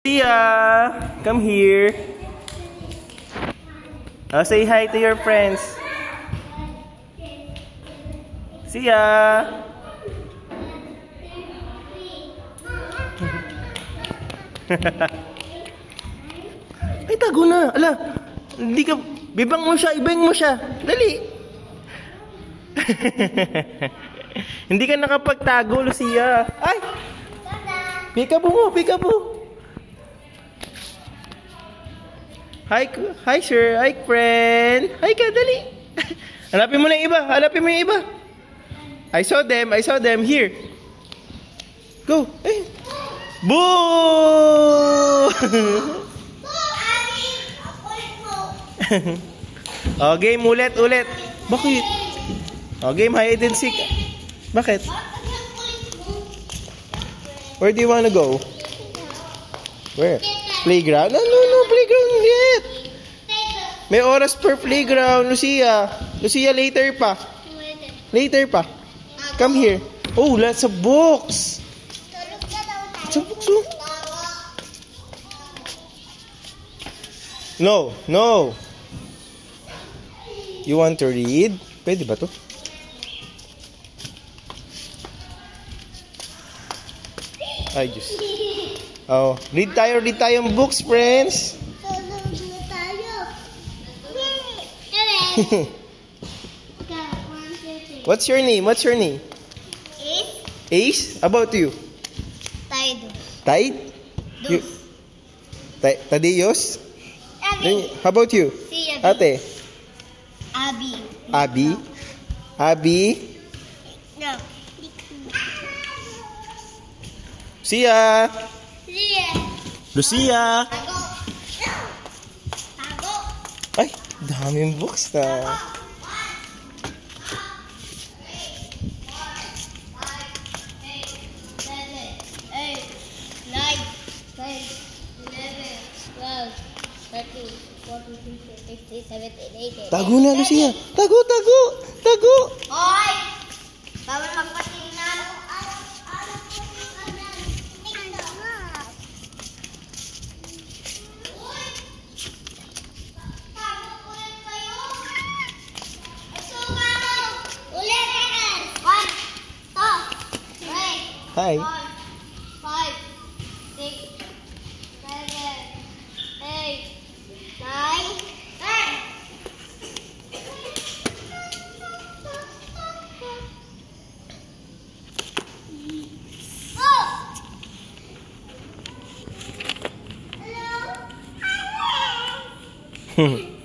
Lucia, come here. Oh, say hi to your friends. Sia. Ay, tago na. Ala, hindi ka... Bibang mo siya, ibang mo siya. Dali. Hindi ka nakapagtago, Lucia. Ay! Peekaboo mo, peekaboo. Hi sir, hi friend. Hi ka, dali. Hanapin mo na yung iba, hanapin mo yung iba. I saw them, here. Go, eh. Boo! Oh, game ulit. Bakit? Oh, game hide and seek. Bakit? Where do you wanna go? Where? Playground? No, playground yet. May oras per playground, Lucia. Lucia, later pa. Come here. Oh, lots of books. Lots of books, oh. No. You want to read? Pwede ba to? Ay, Diyos. Oh, read tayong books, friends. What's your name? Ace? About you? Tide? Tadeus? How about you? Ate? Abby? No. Sia. Lucia. Ay, daming books na. Tago na, Lucia. Tago. Hoy! Bawal magpatingnan. Hi. 5, 6, 7, 8, 9, 10. Hmm.